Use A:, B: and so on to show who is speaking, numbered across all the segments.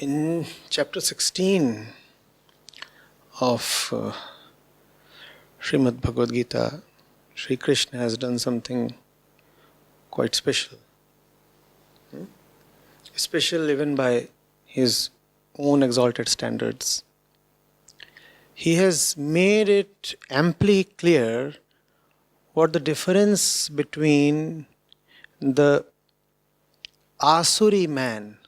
A: In chapter 16 of Srimad Bhagavad Gita, Sri Krishna has done something quite special. Special even by his own exalted standards. He has made it amply clear what the difference between the Asuri man,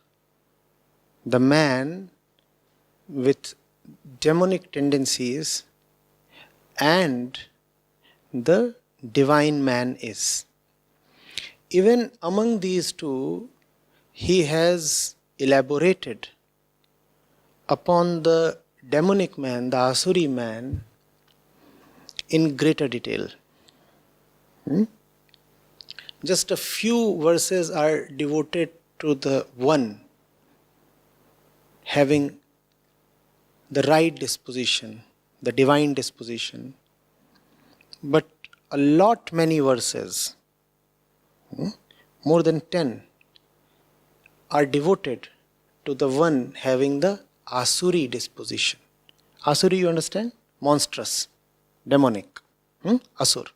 A: the man with demonic tendencies, and the divine man is. Even among these two, he has elaborated upon the demonic man, the Asuri man, in greater detail. Just a few verses are devoted to the one having the right disposition, the divine disposition. But a lot many verses, more than 10, are devoted to the one having the Asuri disposition. Asuri, you understand? Monstrous, demonic, Asur.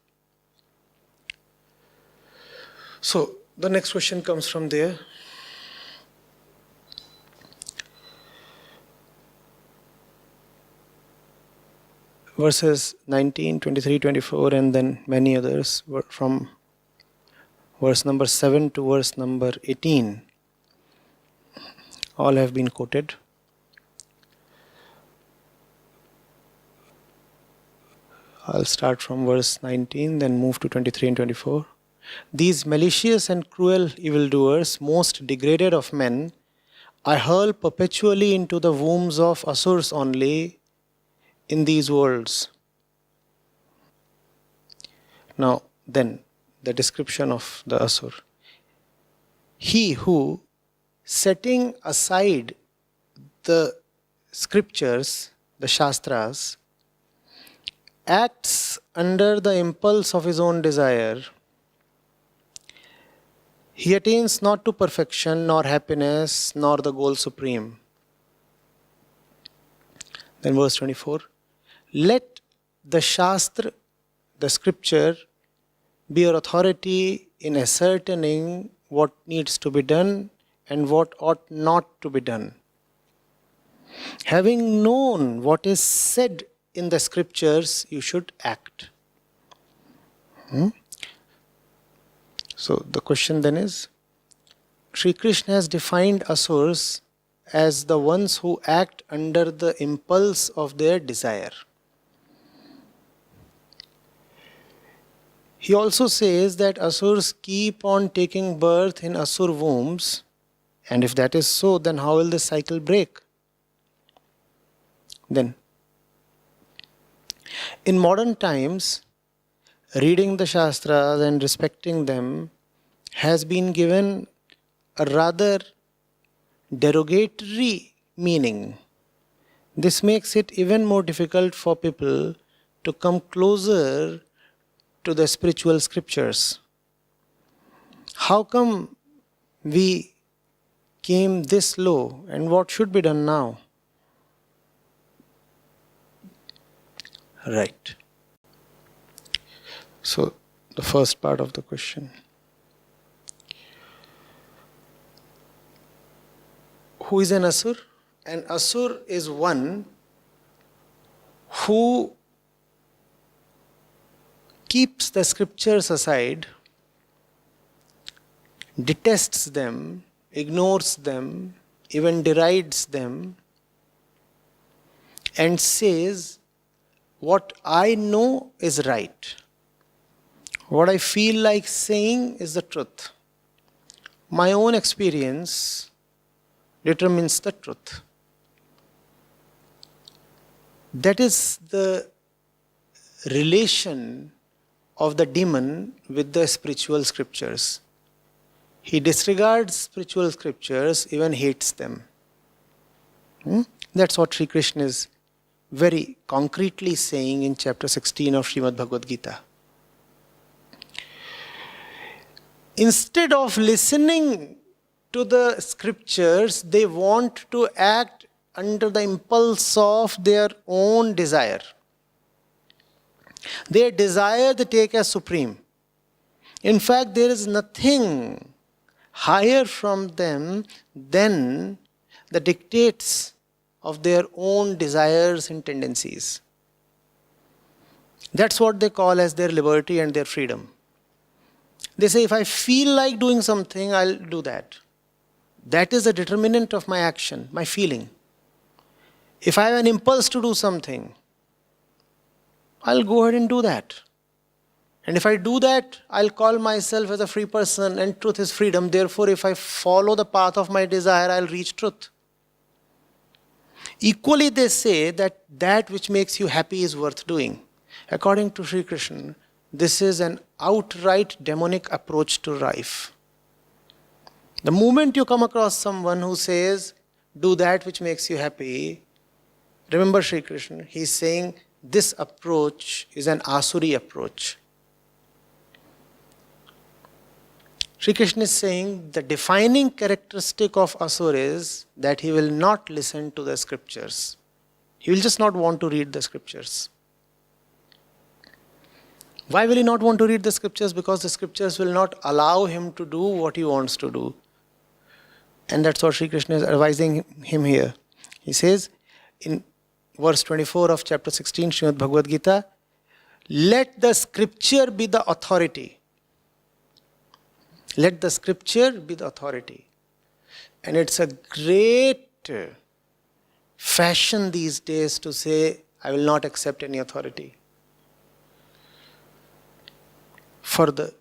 A: So, the next question comes from there. Verses 19, 23, 24 and then many others from verse number 7 to verse number 18. All have been quoted. I'll start from verse 19, then move to 23 and 24. These malicious and cruel evildoers, most degraded of men, I hurl perpetually into the wombs of Asuras only in these worlds. Now, then, the description of the Asur. He who, setting aside the scriptures, the Shastras, acts under the impulse of his own desire, he attains not to perfection, nor happiness, nor the goal supreme. Then verse 24. Let the Shastra, the scripture, be your authority in ascertaining what needs to be done and what ought not to be done. Having known what is said in the scriptures, you should act. So the question then is, Sri Krishna has defined Asuras as the ones who act under the impulse of their desire. He also says that Asuras keep on taking birth in Asur wombs, and if that is so, then how will the cycle break? Then, in modern times, reading the Shastras and respecting them has been given a rather derogatory meaning. This makes it even more difficult for people to come closer to the spiritual scriptures. How come we came this low, and what should be done now? Right. So, the first part of the question. Who is an Asur? An Asur is one who keeps the scriptures aside, detests them, ignores them, even derides them, and says, what I know is right. What I feel like saying is the truth. My own experience determines the truth. That is the relation of the demon with the spiritual scriptures. He disregards spiritual scriptures, even hates them. That's what Sri Krishna is very concretely saying in chapter 16 of Srimad Bhagavad Gita. Instead of listening to the scriptures, they want to act under the impulse of their own desire. Their desire they take as supreme. In fact, there is nothing higher from them than the dictates of their own desires and tendencies. That's what they call as their liberty and their freedom. They say, if I feel like doing something, I'll do that. That is the determinant of my action, my feeling. If I have an impulse to do something, I'll go ahead and do that. And if I do that, I'll call myself as a free person, and truth is freedom. Therefore, if I follow the path of my desire, I'll reach truth. Equally, they say that that which makes you happy is worth doing. According to Sri Krishna, this is an outright demonic approach to life. The moment you come across someone who says, do that which makes you happy, remember Sri Krishna, he's saying this approach is an Asuri approach. Sri Krishna is saying the defining characteristic of Asura is that he will not listen to the scriptures. He will just not want to read the scriptures. Why will he not want to read the scriptures? Because the scriptures will not allow him to do what he wants to do. And that's what Sri Krishna is advising him here. He says in verse 24 of chapter 16, Srimad Bhagavad Gita, let the scripture be the authority. Let the scripture be the authority. And it's a great fashion these days to say, I will not accept any authority. For the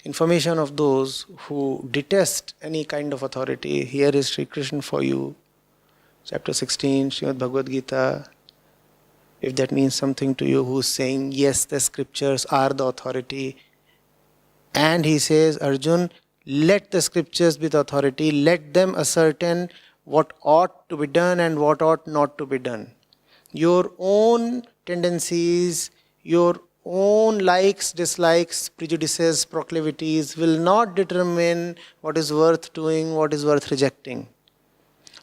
A: information of those who detest any kind of authority, here is Sri Krishna for you. Chapter 16, Srimad Bhagavad Gita. If that means something to you, who's saying, yes, the scriptures are the authority. And he says, Arjun, let the scriptures be the authority. Let them ascertain what ought to be done and what ought not to be done. Your own tendencies, your own likes, dislikes, prejudices, proclivities will not determine what is worth doing, what is worth rejecting.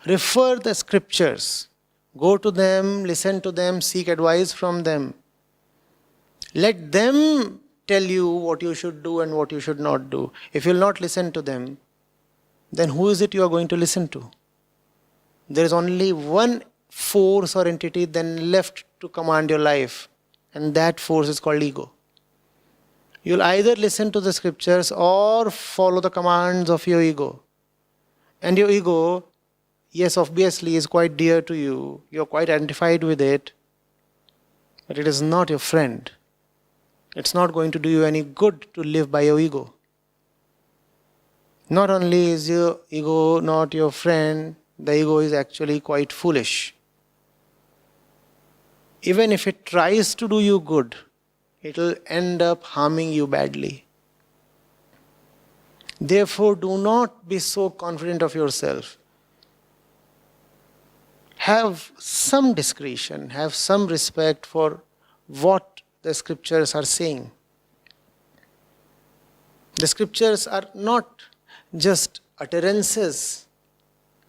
A: Refer the scriptures. Go to them, listen to them, seek advice from them. Let them tell you what you should do and what you should not do. If you will not listen to them, then who is it you are going to listen to? There is only one force or entity then left to command your life, and that force is called ego. You will either listen to the scriptures or follow the commands of your ego. And your ego, yes, obviously is quite dear to you. You are quite identified with it, but it is not your friend. It's not going to do you any good to live by your ego. Not only is your ego not your friend, the ego is actually quite foolish. Even if it tries to do you good, it will end up harming you badly. Therefore, do not be so confident of yourself. Have some discretion, have some respect for what the scriptures are saying. The scriptures are not just utterances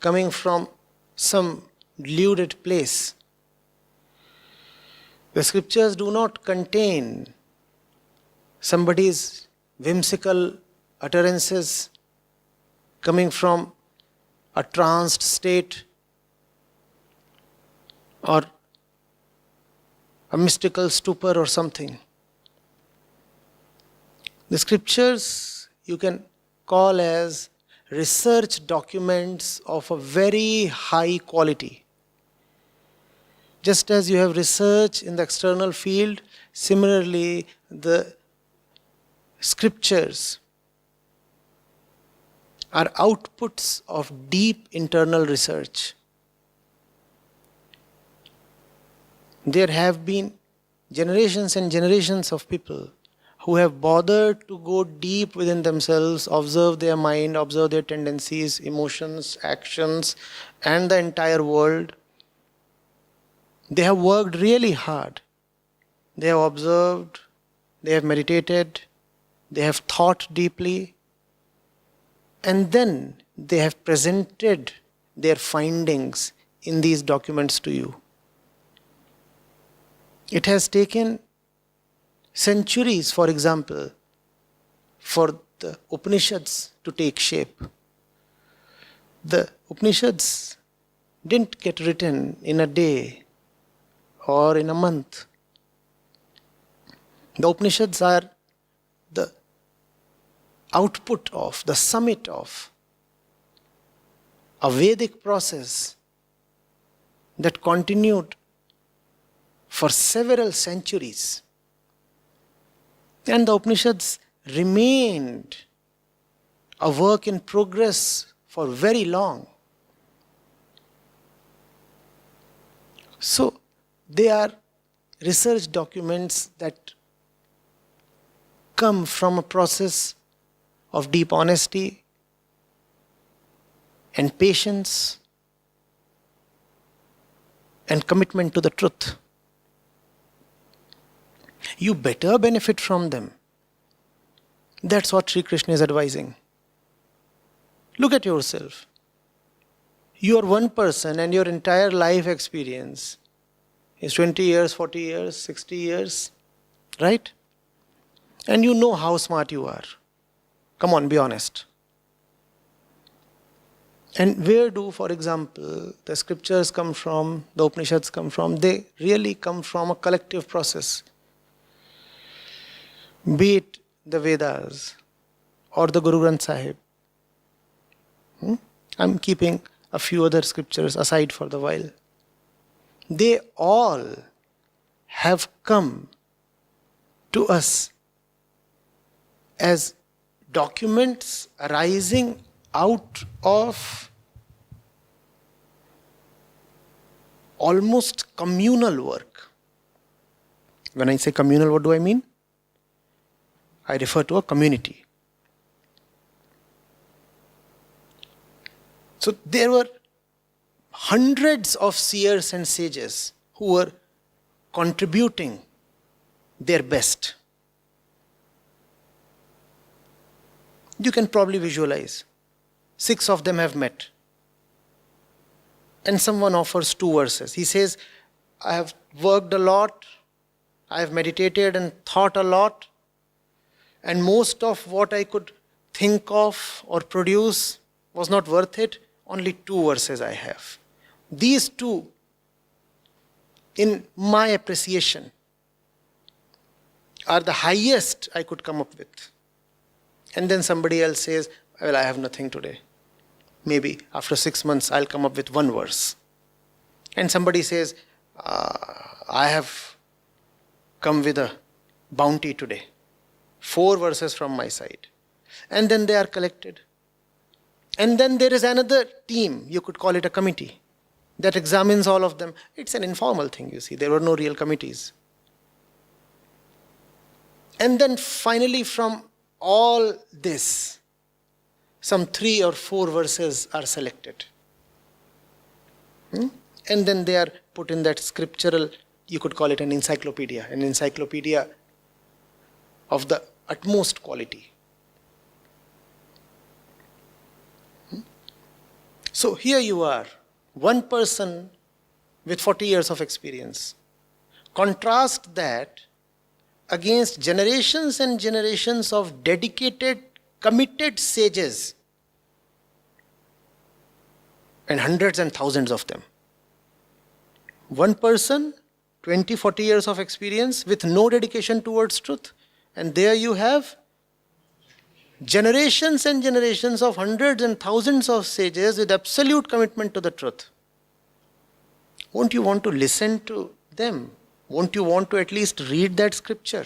A: coming from some deluded place. The scriptures do not contain somebody's whimsical utterances coming from a tranced state or a mystical stupor or something. The scriptures you can call as research documents of a very high quality. Just as you have research in the external field, similarly the scriptures are outputs of deep internal research. There have been generations and generations of people who have bothered to go deep within themselves, observe their mind, observe their tendencies, emotions, actions, and the entire world. They have worked really hard. They have observed, they have meditated, they have thought deeply, and then they have presented their findings in these documents to you. It has taken centuries, for example, for the Upanishads to take shape. The Upanishads didn't get written in a day or in a month. The Upanishads are the output of, the summit of a Vedic process that continued for several centuries. And the Upanishads remained a work in progress for very long. So, they are research documents that come from a process of deep honesty and patience and commitment to the truth. You better benefit from them. That's what Sri Krishna is advising. Look at yourself. You are one person and your entire life experience is 20 years, 40 years, 60 years, right? And you know how smart you are. Come on, be honest. And where do, for example, the scriptures come from, the Upanishads come from? They really come from a collective process. Be it the Vedas or the Guru Granth Sahib. I'm keeping a few other scriptures aside for the while. They all have come to us as documents arising out of almost communal work. When I say communal, what do I mean? I refer to a community. So there were hundreds of seers and sages who were contributing their best. You can probably visualize. 6 of them have met. And someone offers 2 verses. He says, I have worked a lot, I have meditated and thought a lot, and most of what I could think of or produce was not worth it. Only 2 verses I have. These 2, in my appreciation, are the highest I could come up with. And then somebody else says, well, I have nothing today. Maybe after 6 months I'll come up with 1 verse. And somebody says, I have come with a bounty today. 4 verses from my side. And then they are collected. And then there is another team, you could call it a committee, that examines all of them. It's an informal thing, you see. There were no real committees. And then finally from all this, some 3 or 4 verses are selected. And then they are put in that scriptural, you could call it an encyclopedia of the utmost quality. So here you are, one person with 40 years of experience. Contrast that against generations and generations of dedicated, committed sages, and hundreds and thousands of them. One person, 20, 40 years of experience with no dedication towards truth. And there you have generations and generations of hundreds and thousands of sages with absolute commitment to the truth. Won't you want to listen to them? Won't you want to at least read that scripture?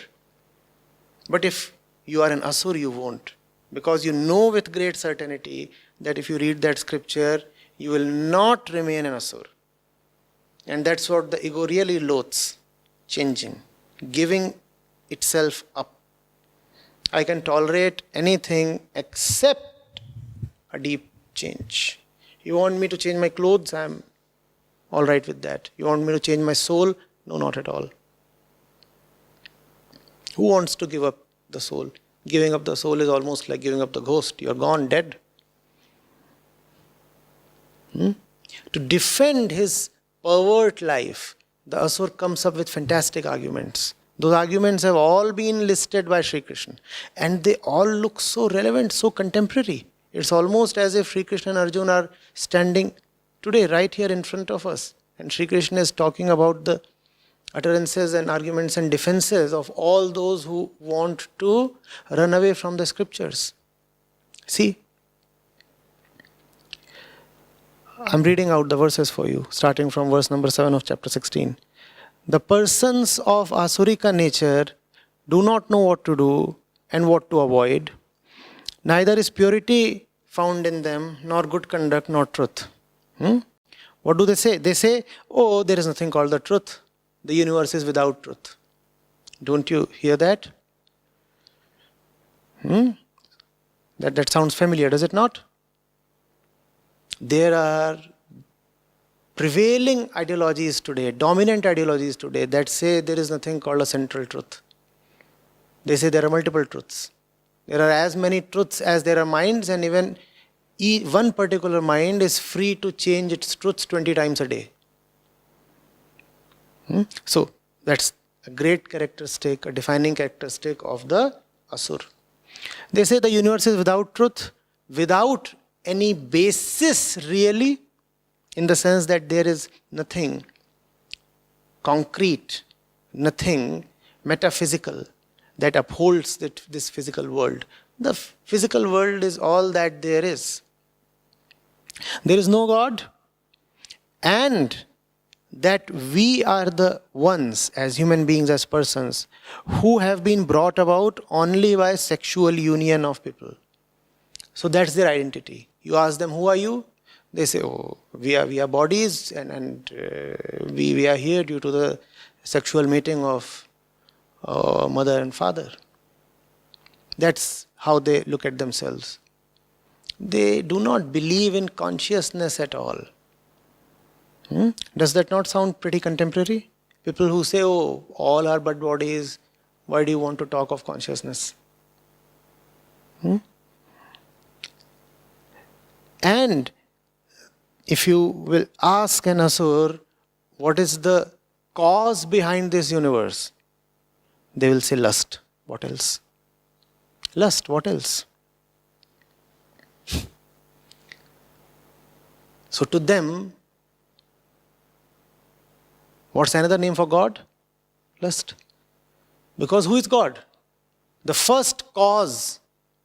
A: But if you are an Asura, you won't. Because you know with great certainty that if you read that scripture, you will not remain an Asura. And that's what the ego really loathes, changing, giving itself up. I can tolerate anything except a deep change. You want me to change my clothes? I'm all right with that. You want me to change my soul? No, not at all. Who wants to give up the soul? Giving up the soul is almost like giving up the ghost. You're gone, dead. To defend his pervert life, the Asura comes up with fantastic arguments. Those arguments have all been listed by Sri Krishna. And they all look so relevant, so contemporary. It's almost as if Sri Krishna and Arjuna are standing today right here in front of us. And Sri Krishna is talking about the utterances and arguments and defenses of all those who want to run away from the scriptures. See, I'm reading out the verses for you, starting from verse number 7 of chapter 16. The persons of Asurika nature do not know what to do and what to avoid. Neither is purity found in them, nor good conduct, nor truth. What do they say? They say, oh, there is nothing called the truth. The universe is without truth. Don't you hear that? That sounds familiar, does it not? There are prevailing ideologies today, dominant ideologies today, that say there is nothing called a central truth. They say there are multiple truths. There are as many truths as there are minds, and even one particular mind is free to change its truths 20 times a day. So, that's a great characteristic, a defining characteristic of the Asura. They say the universe is without truth, without any basis really, in the sense that there is nothing concrete, nothing metaphysical that upholds this physical world. The physical world is all that there is. There is no God, and that we are the ones, as human beings, as persons, who have been brought about only by sexual union of people. So that's their identity. You ask them, who are you? They say, oh, we are bodies, and we are here due to the sexual mating of mother and father. That's how they look at themselves. They do not believe in consciousness at all. Does that not sound pretty contemporary? People who say, oh, all are but bodies, why do you want to talk of consciousness? And if you will ask an Asura, what is the cause behind this universe? They will say lust. What else? Lust, what else? So to them, what's another name for God? Lust. Because who is God? The first cause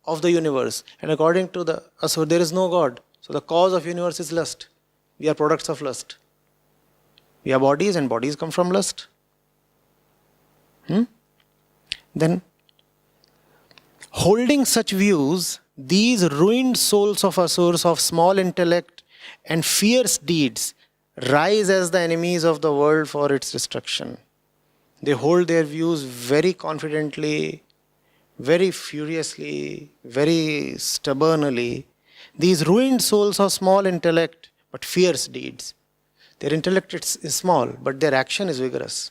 A: of the universe. And according to the Asura, there is no God. So the cause of universe is lust. We are products of lust. We are bodies, and bodies come from lust. Then, holding such views, these ruined souls of Asuras of small intellect and fierce deeds rise as the enemies of the world for its destruction. They hold their views very confidently, very furiously, very stubbornly. These ruined souls of small intellect but fierce deeds. Their intellect is small, but their action is vigorous.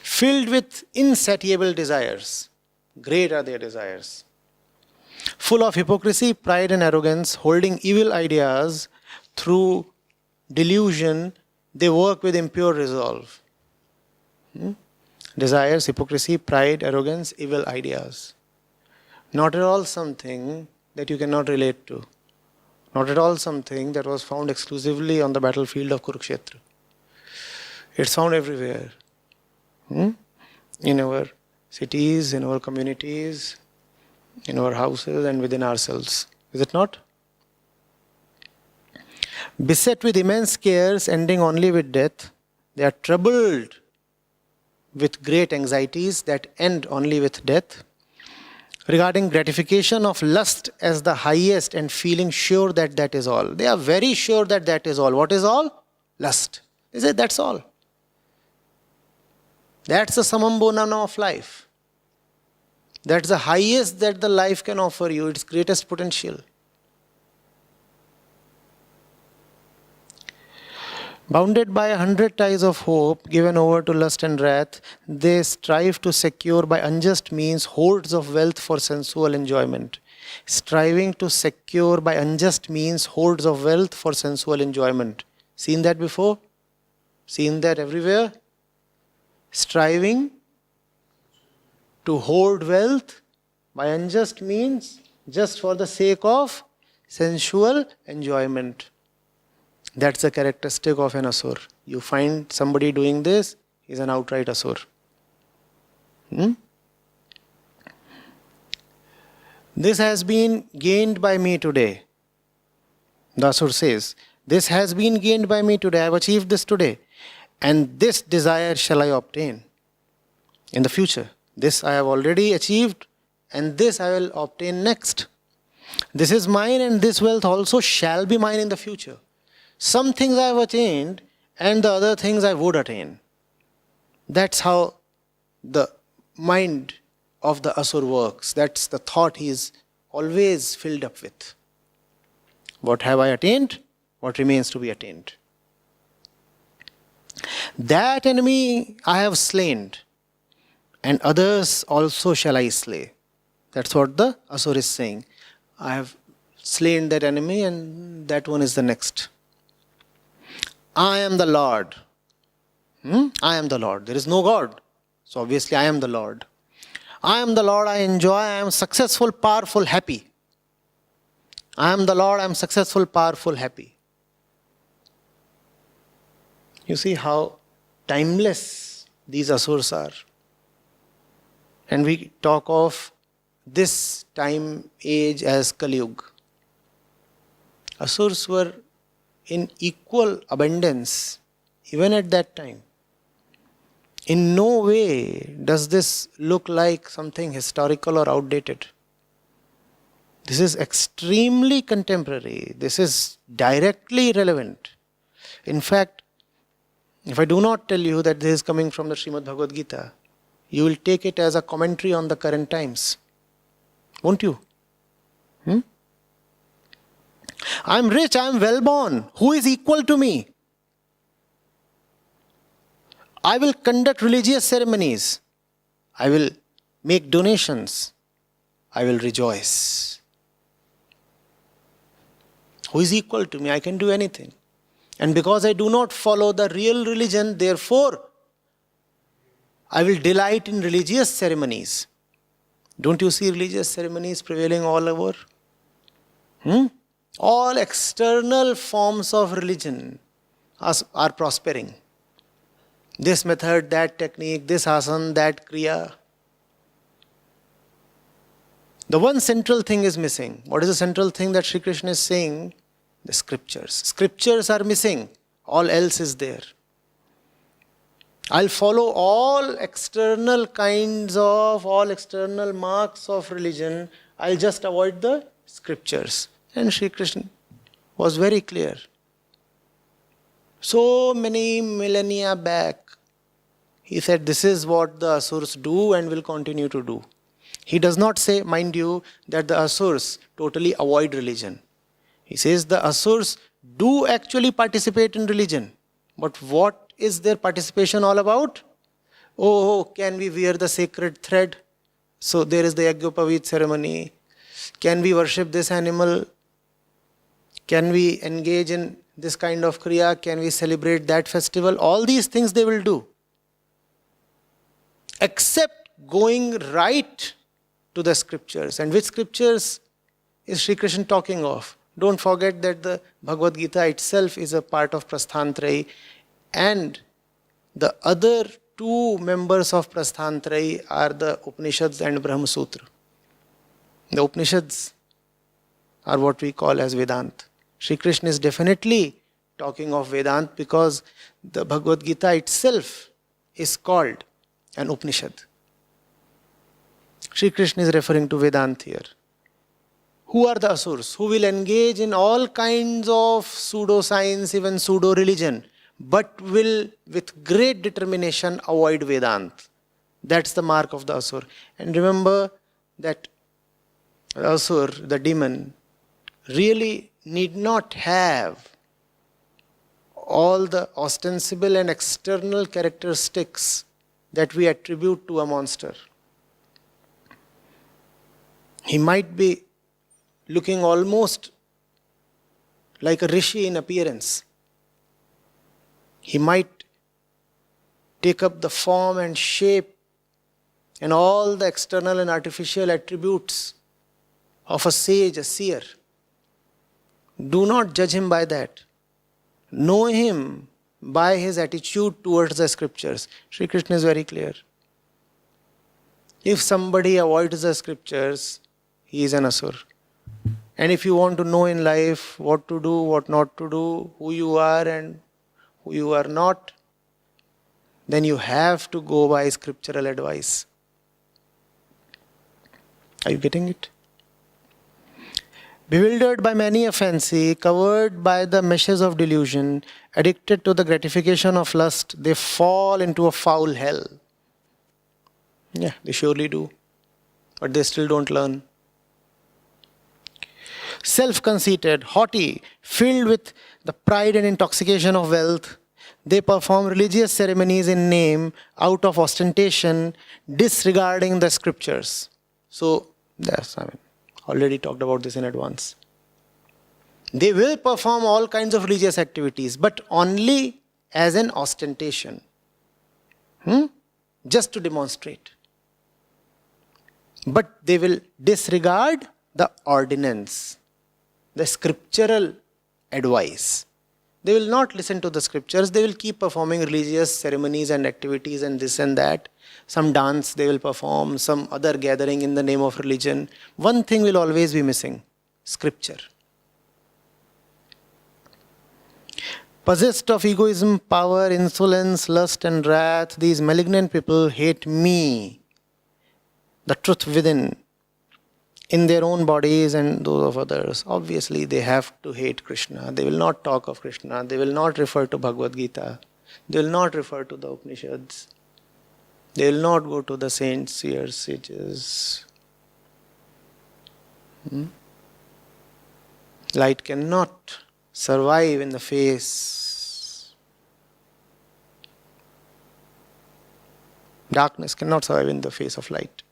A: Filled with insatiable desires. Great are their desires. Full of hypocrisy, pride and arrogance, holding evil ideas through delusion, they work with impure resolve. Desires, hypocrisy, pride, arrogance, evil ideas. Not at all something that you cannot relate to. Not at all something that was found exclusively on the battlefield of Kurukshetra. It's found everywhere. In our cities, in our communities, in our houses and within ourselves. Is it not? Beset with immense cares ending only with death, they are troubled with great anxieties that end only with death, regarding gratification of lust as the highest and feeling sure that that is all. They are very sure that that is all. What is all? Lust. They say that's all. That's the summum bonum of life. That's the highest that the life can offer you, its greatest potential. Bounded by 100 ties of hope, given over to lust and wrath, they strive to secure by unjust means hoards of wealth for sensual enjoyment. Striving to secure by unjust means hoards of wealth for sensual enjoyment. Seen that before? Seen that everywhere? Striving to hoard wealth by unjust means just for the sake of sensual enjoyment. That's the characteristic of an Asur. You find somebody doing this, he's an outright Asur. This has been gained by me today. The Asur says, this has been gained by me today. I have achieved this today. And this desire shall I obtain in the future. This I have already achieved, and this I will obtain next. This is mine, and this wealth also shall be mine in the future. Some things I have attained, and the other things I would attain. That's how the mind of the Asur works. That's the thought he is always filled up with. What have I attained? What remains to be attained? That enemy I have slain, and others also shall I slay. That's what the Asur is saying. I have slain that enemy, and that one is the next. I am the Lord. I am the Lord. There is no God. So obviously I am the Lord. I am the Lord, I enjoy, I am successful, powerful, happy. I am the Lord, I am successful, powerful, happy. You see how timeless these Asurs are. And we talk of this time age as Kali Yuga. Asurs were in equal abundance even at that time. In no way does this look like something historical or outdated. This is extremely contemporary. This is directly relevant. In fact, if I do not tell you that this is coming from the Srimad Bhagavad Gita, you will take it as a commentary on the current times. Won't you? I am rich, I am well born. Who is equal to me? I will conduct religious ceremonies. I will make donations. I will rejoice. Who is equal to me? I can do anything. And because I do not follow the real religion, therefore, I will delight in religious ceremonies. Don't you see religious ceremonies prevailing all over? All external forms of religion are prospering. This method, that technique, this asana, that kriya. The one central thing is missing. What is the central thing that Sri Krishna is saying? The scriptures. Scriptures are missing. All else is there. I'll follow all external marks of religion. I'll just avoid the scriptures. And Sri Krishna was very clear. So many millennia back, he said this is what the Asurs do and will continue to do. He does not say, mind you, that the Asurs totally avoid religion. He says the Asurs do actually participate in religion. But what is their participation all about? Oh, can we wear the sacred thread? So there is the Yajñopavit ceremony. Can we worship this animal? Can we engage in this kind of kriya? Can we celebrate that festival? All these things they will do. Except going right to the scriptures. And which scriptures is Sri Krishna talking of? Don't forget that the Bhagavad Gita itself is a part of Prasthantrayi, and the other two members of Prasthantrayi are the Upanishads and Brahma Sutra. The Upanishads are what we call as Vedanta. Sri Krishna is definitely talking of Vedanta because the Bhagavad Gita itself is called an Upanishad. Sri Krishna is referring to Vedanta here. Who are the Asurs? Who will engage in all kinds of pseudo-science, even pseudo-religion, but will with great determination avoid Vedanta. That's the mark of the Asur. And remember that the Asur, the demon, really need not have all the ostensible and external characteristics that we attribute to a monster. He might be looking almost like a rishi in appearance. He might take up the form and shape and all the external and artificial attributes of a sage, a seer. Do not judge him by that. Know him by his attitude towards the scriptures. Sri Krishna is very clear. If somebody avoids the scriptures, he is an Asura. And if you want to know in life what to do, what not to do, who you are and who you are not, then you have to go by scriptural advice. Are you getting it? Bewildered by many a fancy, covered by the meshes of delusion, addicted to the gratification of lust, they fall into a foul hell. Yeah, they surely do. But they still don't learn. Self-conceited, haughty, filled with the pride and intoxication of wealth, they perform religious ceremonies in name, out of ostentation, disregarding the scriptures. So, yes, already talked about this in advance. They will perform all kinds of religious activities, but only as an ostentation. Just to demonstrate. But they will disregard the ordinance, the scriptural advice. They will not listen to the scriptures. They will keep performing religious ceremonies and activities and this and that. Some dance they will perform, some other gathering in the name of religion. One thing will always be missing: scripture. Possessed of egoism, power, insolence, lust and wrath, these malignant people hate me, the truth within, in their own bodies and those of others. Obviously, they have to hate Krishna. They will not talk of Krishna. They will not refer to Bhagavad Gita. They will not refer to the Upanishads. They will not go to the saints, seers, sages. Light cannot survive in the face. Darkness cannot survive in the face of light.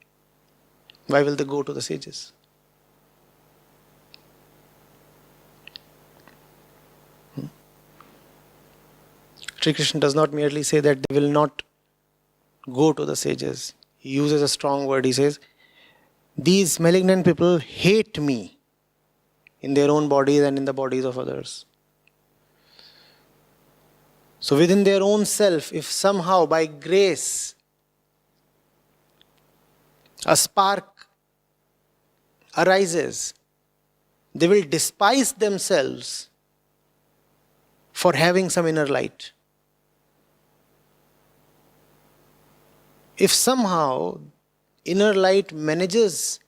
A: Why will they go to the sages? Sri Krishna does not merely say that they will not go to the sages. He uses a strong word. He says, these malignant people hate me in their own bodies and in the bodies of others. So within their own self, if somehow by grace a spark arises, they will despise themselves for having some inner light. If somehow inner light manages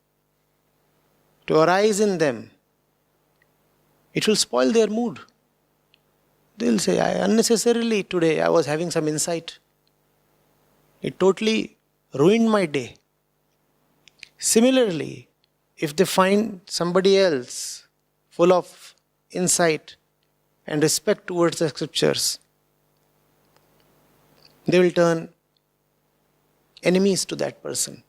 A: to arise in them, it will spoil their mood. They will say, unnecessarily today I was having some insight. It totally ruined my day. Similarly, if they find somebody else full of insight and respect towards the scriptures, they will turn enemies to that person.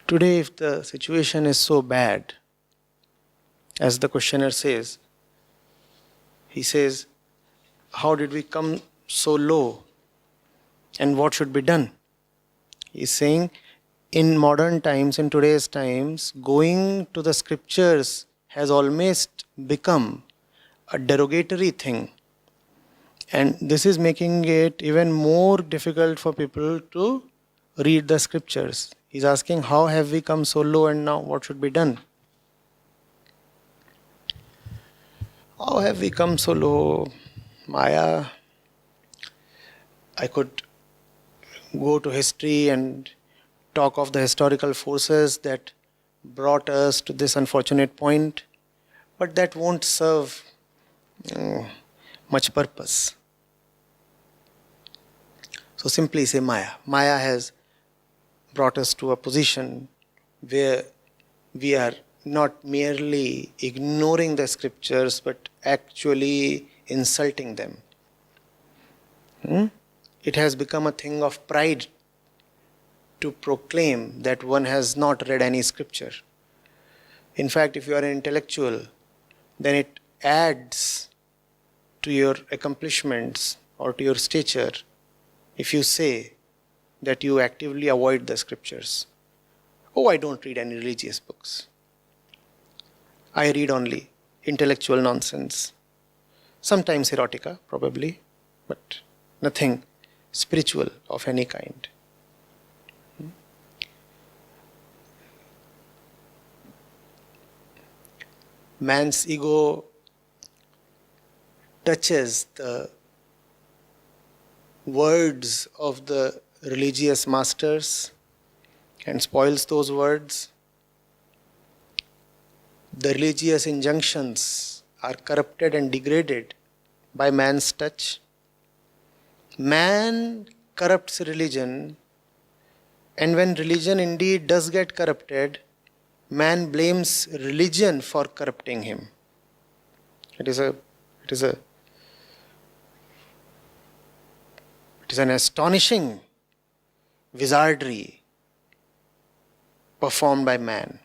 A: Today, if the situation is so bad, as the questioner says, he says, how did we come so low and what should be done? He is saying, in modern times, in today's times, going to the scriptures has almost become a derogatory thing. And this is making it even more difficult for people to read the scriptures. He's asking, how have we come so low and now what should be done? How have we come so low? Maya, I could go to history and talk of the historical forces that brought us to this unfortunate point, but that won't serve much purpose. So simply say Maya. Maya has brought us to a position where we are not merely ignoring the scriptures but actually insulting them. It has become a thing of pride to proclaim that one has not read any scripture. In fact, if you are an intellectual, then it adds to your accomplishments or to your stature if you say that you actively avoid the scriptures. Oh, I don't read any religious books. I read only intellectual nonsense. Sometimes erotica, probably, but nothing spiritual of any kind. Man's ego touches the words of the religious masters and spoils those words. The religious injunctions are corrupted and degraded by man's touch. Man corrupts religion, and when religion indeed does get corrupted, man blames religion for corrupting him. It is an astonishing wizardry performed by man.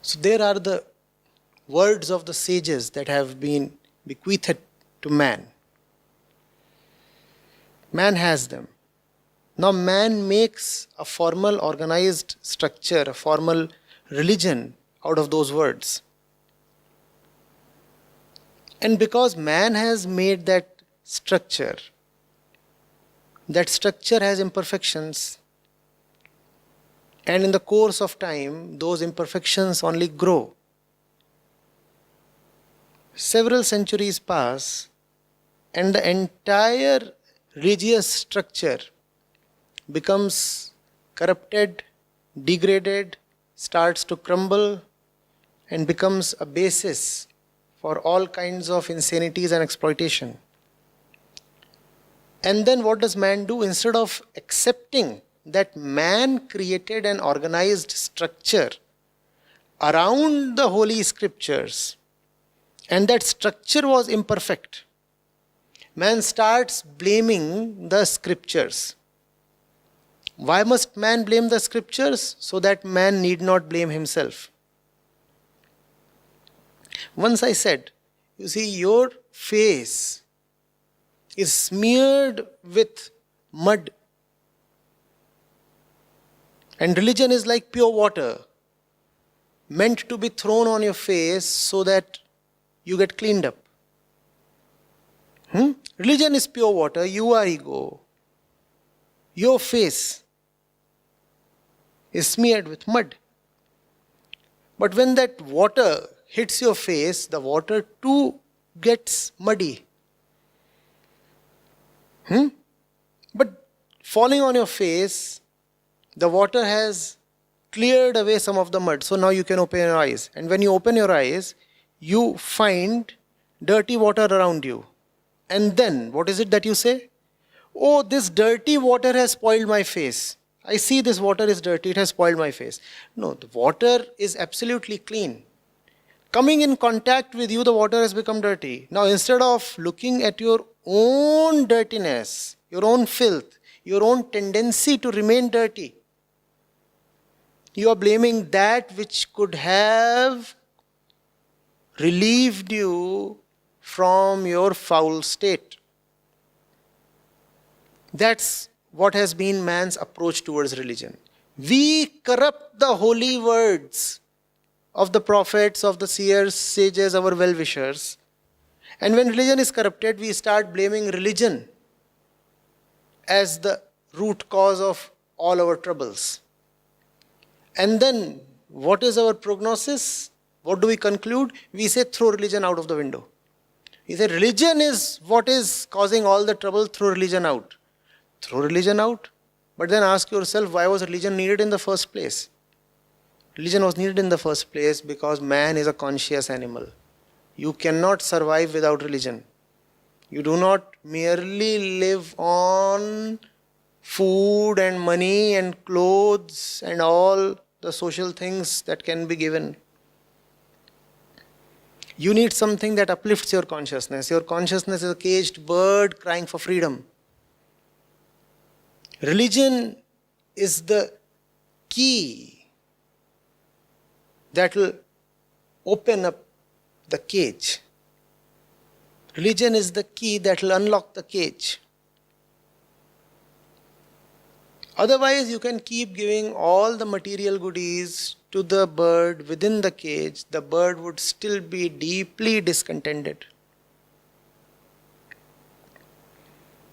A: So there are the words of the sages that have been bequeathed to man. Man has them. Now man makes a formal organized structure, a formal religion out of those words. And because man has made that structure has imperfections. And in the course of time, those imperfections only grow. Several centuries pass, and the entire religious structure becomes corrupted, degraded, starts to crumble, and becomes a basis for all kinds of insanities and exploitation. And then what does man do? Instead of accepting that man created an organized structure around the holy scriptures, and that structure was imperfect, man starts blaming the scriptures. Why must man blame the scriptures? So that man need not blame himself. Once I said, you see, your face is smeared with mud. And religion is like pure water, meant to be thrown on your face so that you get cleaned up. Religion is pure water, you are ego. Your face is smeared with mud. But when that water hits your face, the water too gets muddy. But falling on your face, the water has cleared away some of the mud. So now you can open your eyes. And when you open your eyes, you find dirty water around you. And then, what is it that you say? Oh, this dirty water has spoiled my face. I see this water is dirty, it has spoiled my face. No, the water is absolutely clean. Coming in contact with you, the water has become dirty. Now, instead of looking at your own dirtiness, your own filth, your own tendency to remain dirty, you are blaming that which could have relieved you from your foul state. That's what has been man's approach towards religion. We corrupt the holy words of the prophets, of the seers, sages, our well-wishers. And when religion is corrupted, we start blaming religion as the root cause of all our troubles. And then, what is our prognosis? What do we conclude? We say, throw religion out of the window. We say, religion is what is causing all the trouble, throw religion out. Throw religion out, but then ask yourself, why was religion needed in the first place? Religion was needed in the first place because man is a conscious animal. You cannot survive without religion. You do not merely live on food and money and clothes and all the social things that can be given. You need something that uplifts your consciousness. Your consciousness is a caged bird crying for freedom. Religion is the key that will open up the cage. Religion is the key that will unlock the cage. Otherwise, you can keep giving all the material goodies to the bird within the cage. The bird would still be deeply discontented.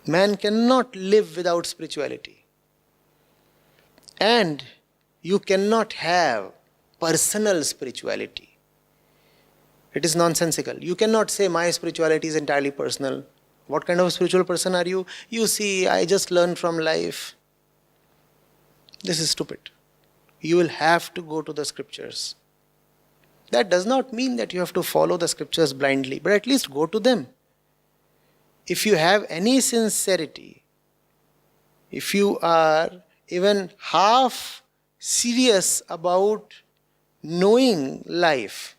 A: Man cannot live without spirituality. And you cannot have personal spirituality. It is nonsensical. You cannot say my spirituality is entirely personal. What kind of a spiritual person are you? You see, I just learn from life. This is stupid. You will have to go to the scriptures. That does not mean that you have to follow the scriptures blindly, but at least go to them. If you have any sincerity, if you are even half serious about knowing life,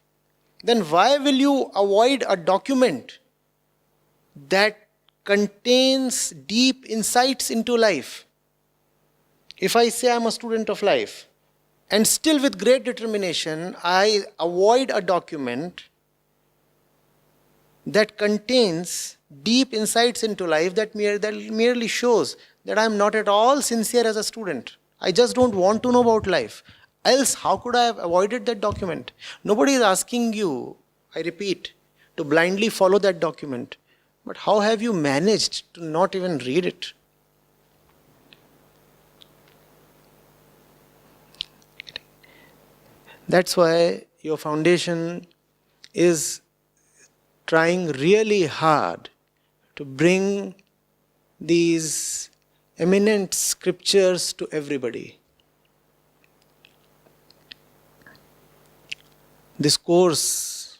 A: then why will you avoid a document that contains deep insights into life? If I say I'm a student of life, and still with great determination I avoid a document that contains deep insights into life, that merely shows that I'm not at all sincere as a student. I just don't want to know about life. Else, how could I have avoided that document? Nobody is asking you, I repeat, to blindly follow that document. But how have you managed to not even read it? That's why your foundation is trying really hard to bring these eminent scriptures to everybody. This course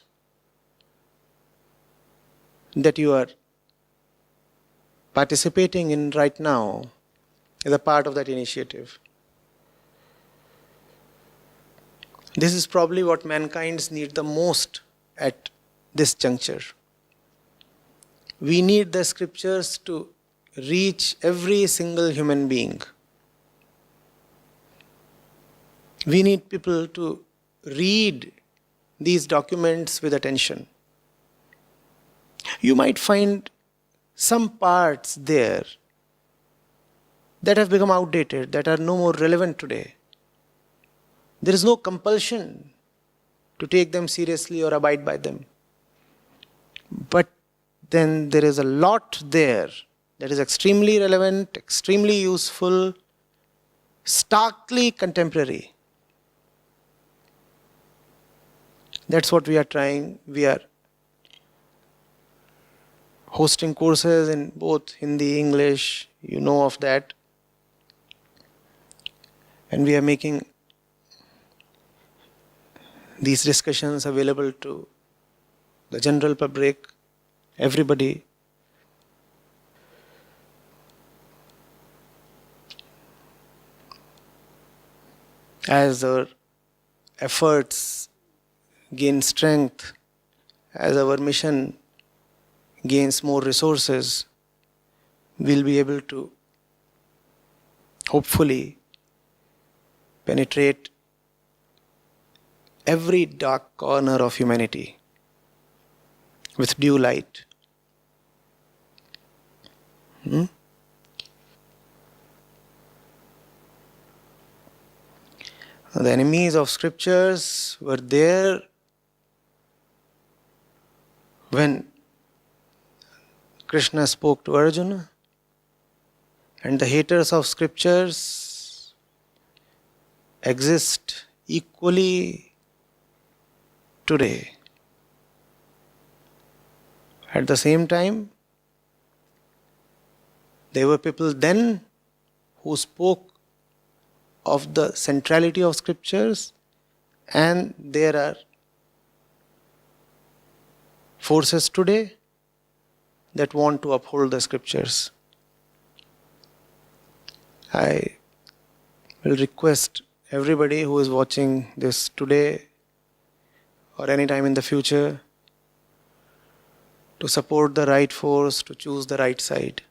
A: that you are participating in right now is a part of that initiative. This is probably what mankind needs the most at this juncture. We need the scriptures to reach every single human being. We need people to read these documents with attention. You might find some parts there that have become outdated, that are no more relevant today. There is no compulsion to take them seriously or abide by them. But then there is a lot there that is extremely relevant, extremely useful, starkly contemporary. That's what we are trying. We are hosting courses in both Hindi, English, you know of that. And we are making these discussions available to the general public, everybody. As our efforts gain strength, as our mission gains more resources, we'll be able to hopefully penetrate every dark corner of humanity with due light. The enemies of scriptures were there when Krishna spoke to Arjuna, and the haters of scriptures exist equally today. At the same time, there were people then who spoke of the centrality of scriptures, and there are forces today that want to uphold the scriptures. I will request everybody who is watching this today or any time in the future to support the right force, to choose the right side.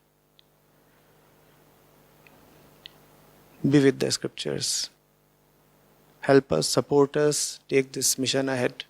A: Be with the scriptures. Help us, support us, take this mission ahead.